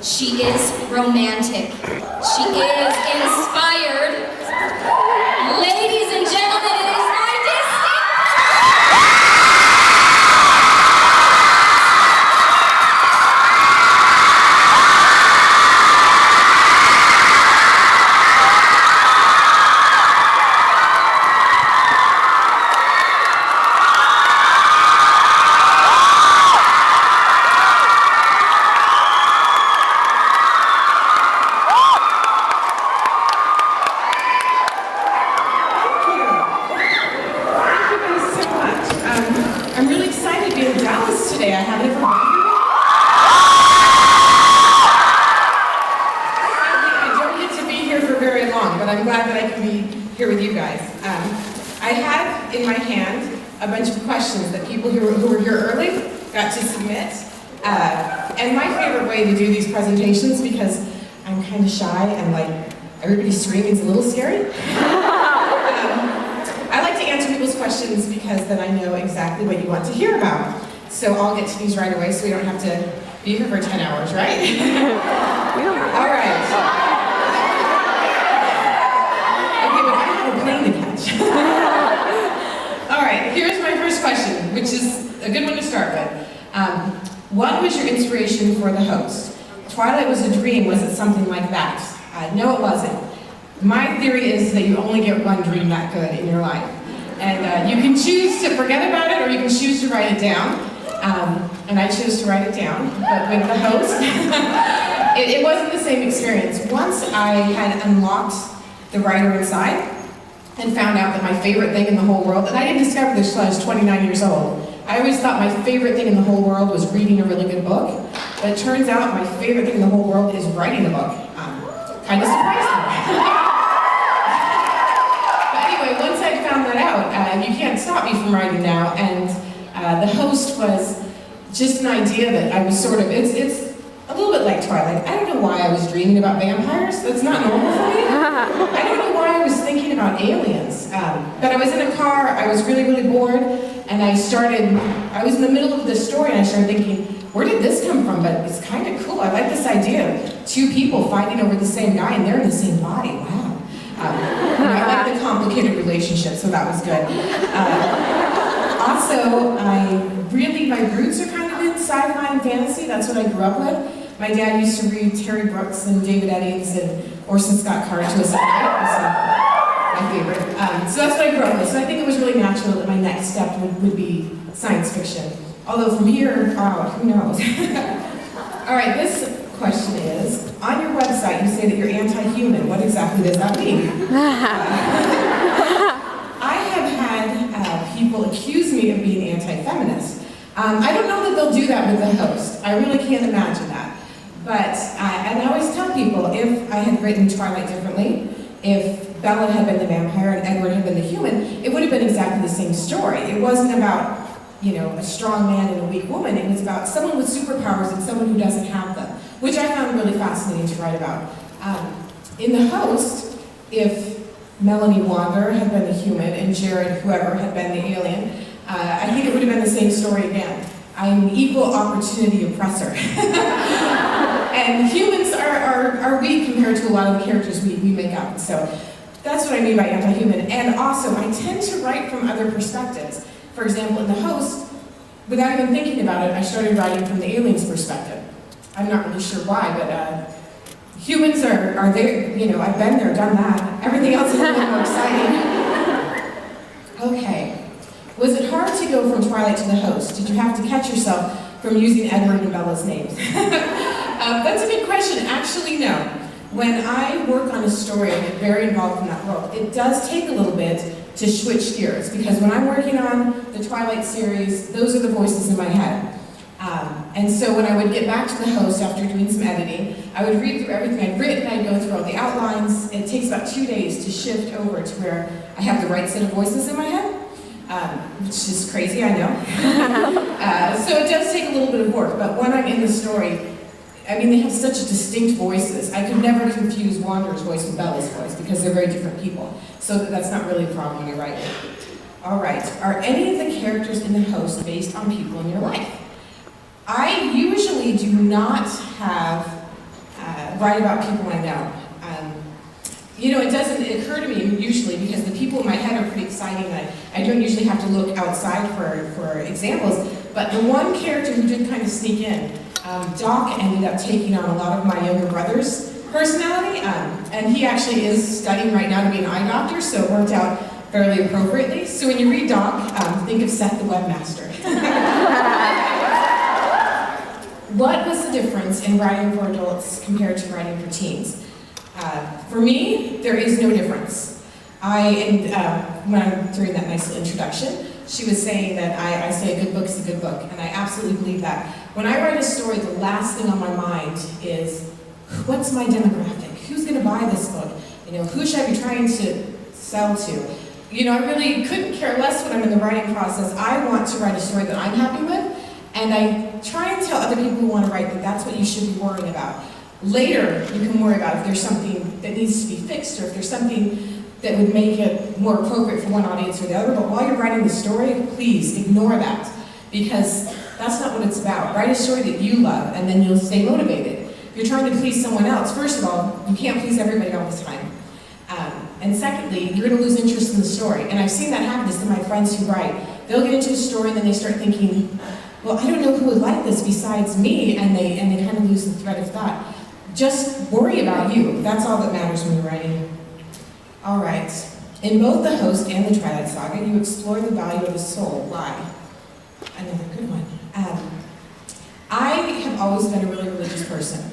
She is romantic. She is inspired. Ladies and gentlemen, it is my today. I haven't ever been here. I don't get to be here for very long, but I'm glad that I can be here with you guys. I have in my hand a bunch of questions that people who were here early got to submit. And my favorite way to do these presentations, because I'm kind of shy and like everybody screaming is a little scary. I like to answer people's questions because then I know exactly what you want to hear about. So I'll get to these right away so we don't have to be here for 10 hours, right? All right. Okay, but I have a plane to catch. All right, here's my first question, which is a good one to start with. What was your inspiration for the host? Twilight was a dream, was it something like that? No, it wasn't. My theory is that you only get one dream that good in your life. And you can choose to forget about it or you can choose to write it down. And I chose to write it down, but with the host, it wasn't the same experience. Once I had unlocked the writer inside and found out that my favorite thing in the whole world, and I didn't discover this until I was 29 years old. I always thought my favorite thing in the whole world was reading a really good book, but it turns out my favorite thing in the whole world is writing a book. Kind of surprised me. But anyway, once I found that out, you can't stop me from writing now, and the host was just an idea that I was sort of, it's a little bit like Twilight. I don't know why I was dreaming about vampires. That's not normal for me. I don't know why I was thinking about aliens. But I was in a car, I was really, really bored, and I was in the middle of this story and I started thinking, where did this come from? But it's kind of cool. I like this idea of two people fighting over the same guy and they're in the same body. Wow. I like the complicated relationship, so that was good. Also, my roots are kind of in sci-fi and fantasy. That's what I grew up with. My dad used to read Terry Brooks and David Eddings and Orson Scott Card to us at night. My favorite. So that's what I grew up with. So I think it was really natural that my next step would be science fiction. Although from here out, who knows? All right, this question is, on your website you say that you're anti-human. What exactly does that mean? I have had people accuse me of being anti-feminist. I don't know that they'll do that with the host. I really can't imagine that. But, and I always tell people, if I had written Twilight differently, if Bella had been the vampire and Edward had been the human, it would have been exactly the same story. It wasn't about, you know, a strong man and a weak woman. It was about someone with superpowers and someone who doesn't have them, which I found really fascinating to write about. In the host, if Melanie Wander had been the human and Jared, whoever, had been the alien, I think it would have been the same story again. I'm an equal opportunity oppressor. And humans are weak compared to a lot of the characters we make up. So that's what I mean by anti-human. And also, I tend to write from other perspectives. For example, in the host, without even thinking about it, I started writing from the alien's perspective. I'm not really sure why, but humans are there, you know, I've been there, done that. Everything else is a little more exciting. Okay. Was it hard to go from Twilight to the host? Did you have to catch yourself from using Edward and Bella's names? That's a good question. Actually, no. When I work on a story and get very involved in that world, it does take a little bit to switch gears, because when I'm working on the Twilight series, those are the voices in my head. And so when I would get back to the host after doing some editing, I would read through everything I'd written, I'd go through all the outlines. It takes about 2 days to shift over to where I have the right set of voices in my head, which is crazy, I know. So it does take a little bit of work, but when I'm in the story, I mean, they have such distinct voices. I could never confuse Wander's voice with Bella's voice because they're very different people. So that's not really a problem when you're writing. All right, are any of the characters in the host based on people in your life? I usually do not have write about people I know. You know, it doesn't occur to me usually because the people in my head are pretty exciting. I don't usually have to look outside for examples, but the one character who did kind of sneak in, Doc ended up taking on a lot of my younger brother's personality, and he actually is studying right now to be an eye doctor, so it worked out fairly appropriately. So when you read Doc, think of Seth the Webmaster. What was the difference in writing for adults compared to writing for teens? For me, there is no difference. During that nice little introduction, she was saying that I say a good book is a good book, and I absolutely believe that. When I write a story, the last thing on my mind is, what's my demographic? Who's going to buy this book? You know, who should I be trying to sell to? You know, I really couldn't care less when I'm in the writing process. I want to write a story that I'm happy with, and I try and tell other people who want to write that that's what you should be worrying about. Later, you can worry about if there's something that needs to be fixed or if there's something that would make it more appropriate for one audience or the other, but while you're writing the story, please ignore that, because that's not what it's about. Write a story that you love, and then you'll stay motivated. If you're trying to please someone else, first of all, you can't please everybody all the time. And secondly, you're going to lose interest in the story. And I've seen that happen to my friends who write. They'll get into a story and then they start thinking, well, I don't know who would like this besides me, and they kind of lose the thread of thought. Just worry about you. That's all that matters when you're writing. All right. In both the Host and the Twilight Saga, you explore the value of the soul. Why? Another good one. I have always been a really religious person.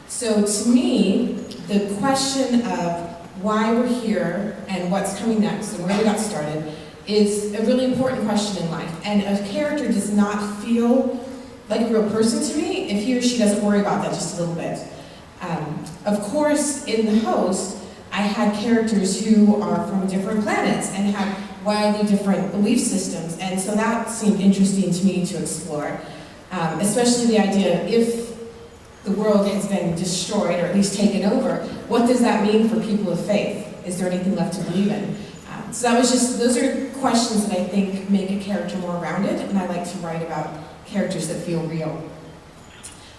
So to me, the question of why we're here and what's coming next and where we got started is a really important question in life. And a character does not feel like a real person to me if he or she doesn't worry about that just a little bit. Of course, in the Host, I had characters who are from different planets and have wildly different belief systems, and so that seemed interesting to me to explore. Especially the idea, if the world has been destroyed or at least taken over, what does that mean for people of faith? Is there anything left to believe in? So that was those are questions that I think make a character more rounded, and I like to write about characters that feel real.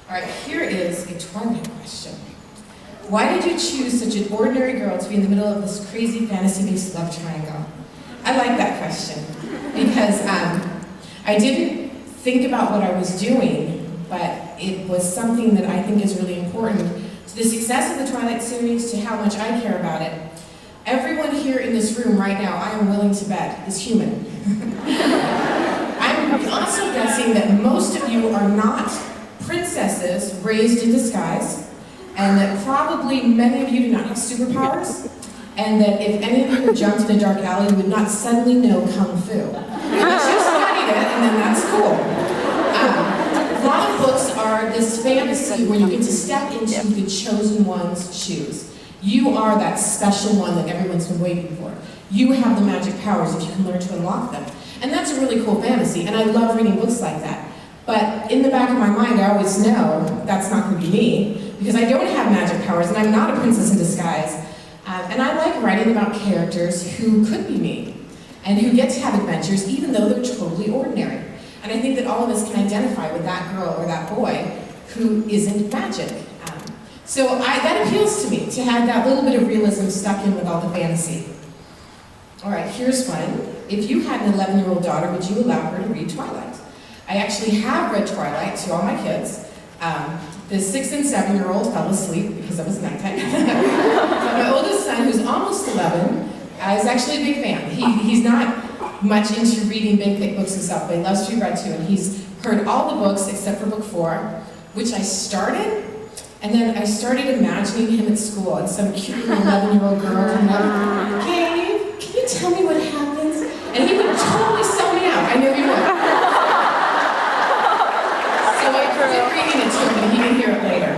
All right, here is a Twilight question. Why did you choose such an ordinary girl to be in the middle of this crazy fantasy-based love triangle? I like that question because I didn't think about what I was doing, but it was something that I think is really important to the success of the Twilight series, to how much I care about it. Everyone here in this room right now, I am willing to bet, is human. I'm also guessing that most of you are not princesses raised in disguise, and that probably many of you do not have superpowers, and that if any of you were jumped in a dark alley, you would not suddenly know Kung Fu. Unless you studied it, and then that's cool. A lot of books are this fantasy where you get to step into the chosen one's shoes. You are that special one that everyone's been waiting for. You have the magic powers if you can learn to unlock them. And that's a really cool fantasy, and I love reading books like that. But in the back of my mind, I always know that's not going to be me, because I don't have magic powers, and I'm not a princess in disguise. And I like writing about characters who could be me, and who get to have adventures even though they're totally ordinary. And I think that all of us can identify with that girl or that boy who isn't magic. So that appeals to me, to have that little bit of realism stuck in with all the fantasy. All right, here's one. If you had an 11-year-old daughter, would you allow her to read Twilight? I actually have read Twilight to all my kids. The 6 and 7-year-old fell asleep because it was nighttime. But my oldest son, who's almost 11, is actually a big fan. He's not much into reading big, thick books himself, but he loves to be read to, and he's heard all the books except for book 4, which I started, and then I started imagining him at school, and some cute little 11-year-old girl coming up, Gabe, can you tell me what happens? And he would totally sell me out. I knew he would. So I quit reading it to him, and he can hear it later.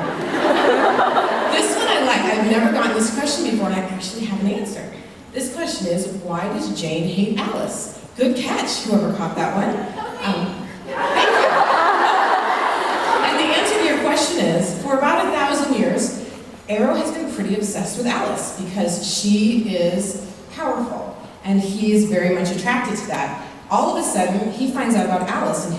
This one I like. I've never gotten this question before, and I actually have an answer. This question is, why does Jane hate Alice? Good catch, whoever caught that one. Thank you. And the answer to your question is, for about 1,000 years, Arrow has been pretty obsessed with Alice because she is powerful, and he is very much attracted to that. All of a sudden, he finds out about Alice, and